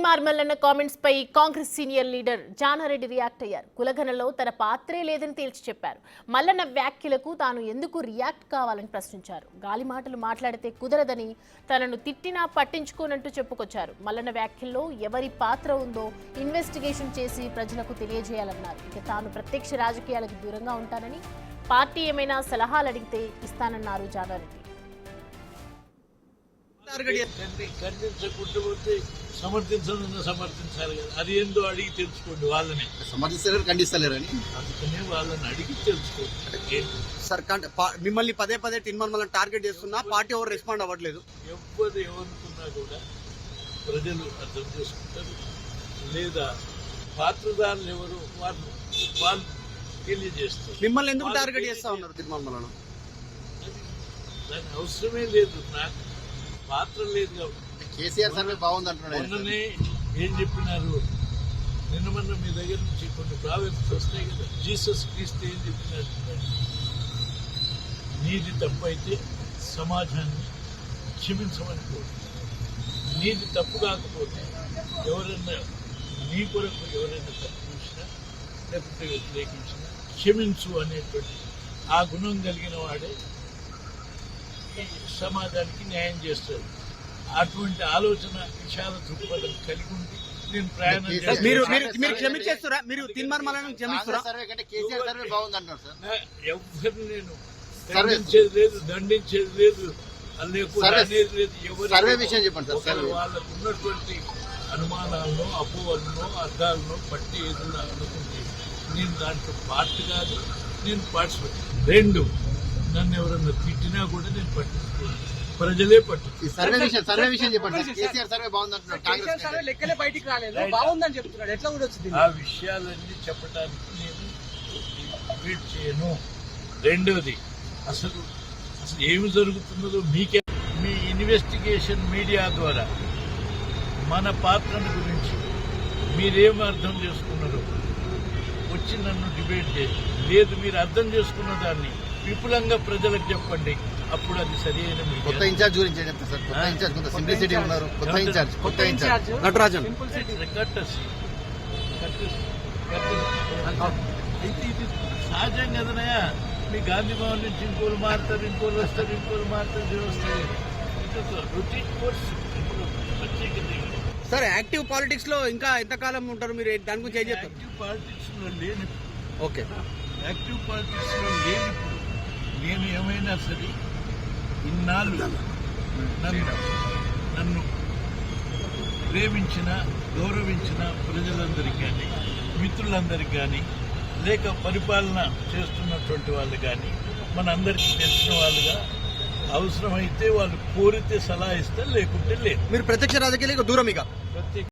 Teenmar Mallanna comments పై Congress senior leader Jana Reddy react అయ్యారు. కులగణలో తన పాత్రే లేదని తేల్చి చెప్పారు. మల్లన్న వ్యాఖ్యలకు తాను ఎందుకు రియాక్ట్ కావాలని ప్రశ్నించారు. గాలి మాటలు మాట్లాడితే కుదరదని, తనను తిట్టినా పట్టించుకోనంటూ చెప్పుకొచ్చారు. మల్లన్న వ్యాఖ్యల్లో ఎవరి పాత్ర ఉందో ఇన్వెస్టిగేషన్ చేసి ప్రజలకు తెలియజేయాలన్నారు. ఇక తాను ప్రత్యక్ష రాజకీయాలకు దూరంగా ఉంటానని, పార్టీ ఏమైనా సలహాలు అడిగితే ఇస్తానన్నారు జానారెడ్డి. ఖండించకుండా పోతే సమర్థించాలి కదా, అది ఏందో అడిగి తెలుసుకోండి. వాళ్ళని సమర్థిస్తలేరు, ఖండిస్తలేరని అందుకనే వాళ్ళని అడిగి తెలుసుకోండి. సార్ మిమ్మల్ని పదే పదే తీన్మార్ మల్లన్న టార్గెట్ చేస్తున్నా, పార్టీ ఎవరు రెస్పాండ్ అవ్వట్లేదు. ఎవరు ఏమనుకున్నా కూడా ప్రజలు అర్థం చేసుకుంటారు. లేదా పాత్రదారులు ఎవరు వాళ్ళు తెలియజేస్తారు. మిమ్మల్ని ఎందుకు టార్గెట్ చేస్తా ఉన్నారు తీన్మార్ మల్లన్న? దాని అవసరమే లేదు, నాకు పాత్ర లేదు కాబట్టి. కేసీఆర్ సర్వే బాగుంది అంటున్నాడు. మొన్ననే ఏం చెప్పినారు, నిన్న మీ దగ్గర నుంచి కొన్ని ప్రాబ్లమ్స్ వస్తాయి కదా. జీసస్ క్రీస్తు ఏం చెప్పినారు, నీది తప్పు అయితే సమాజాన్ని క్షమించమని కోరు. నీది తప్పు కాకపోతే ఎవరైనా నీ కొరకు ఎవరైనా తప్పు చూసినా లేకపోతే వ్యతిరేకించినా క్షమించు అనేటువంటి ఆ గుణం కలిగిన వాడే సమాజానికి న్యాయం చేస్తారు. అటువంటి ఆలోచన విశాల దృక్పథం కలిగి ఉండి నేను ప్రయాణం క్షమించేస్తారా? మీరు తీన్మార్ మల్లన్న క్షమిస్తారా? ఎవరిని నేను ఖండించేది లేదు, దండించేది లేదు, అనేది లేదు. ఎవరు వాళ్ళకు ఉన్నటువంటి అనుమానాలను, అపోహలను, అర్థాలను బట్టి ఏదైనా అనుకుంటే నేను దాంట్లో పార్ట్ కాదు, నేను పార్టిసిపేట్. రెండు, నన్ను ఎవరన్నా తిట్టినా కూడా నేను పట్టించుకోను, ప్రజలే పట్టు. సర్వే విషయం చెప్పండి. కేసీఆర్ సర్వే బాగుంది అంటున్నాడు, లెక్కలే బయటికి రాలేదు, బాగుందని చెప్తున్నాడు. ఎట్లా కూడా వచ్చింది? ఆ విషయాలన్నీ చెప్పడానికి నేను వెయిట్ చేయను. రెండవది, అసలు ఏమి జరుగుతున్నదో మీకే, మీ ఇన్వెస్టిగేషన్ మీడియా ద్వారా మన పాత్రను గురించి మీరేం అర్థం చేసుకున్నారో వచ్చి నన్ను డిబేట్ చేసి, లేదు మీరు అర్థం చేసుకున్న దాన్ని విపులంగా ప్రజలకు చెప్పండి, అప్పుడు అది సరి అయిన. కొత్త ఇన్ఛార్జ్ గురించి చెప్తారు సార్. కొత్త ఇన్ఛార్జ్ కొంత సింప్లిసిటీ ఉన్నారు. కొత్త ఇన్ఛార్జ్ నటరాజన్. అయితే ఇది సహజం కదనయా. మీ గాంధీ భవన్ నుంచి ఇంకోరు మారుతారు, ఇంకోరు వస్తారు, ఇంకోరు మారుతారు, వస్తారు. Routine course. Sir active politics లో ఇంకా ఎంతకాలం ఉంటారు మీరు? దాని గురించి ఏం చెప్తారు? యాక్టివ్ పాలిటిక్స్ లో లేని, ఓకే, యాక్టివ్ పాలిటిక్స్ లో లేనిప్పుడు నేను ఏమైనా సరే ఇన్నాళ్ళు నన్ను ప్రేమించిన, గౌరవించిన ప్రజలందరికీ కానీ, మిత్రులందరికీ కానీ, లేక పరిపాలన చేస్తున్నటువంటి వాళ్ళు కానీ, మనందరికీ తెలిసిన వాళ్ళుగా అవసరమైతే వాళ్ళు కోరితే సలహా ఇస్తారు, లేకుంటే లేదు. మీరు ప్రత్యక్ష రాజకీయాలకు దూరం ఇక. ప్రత్యేక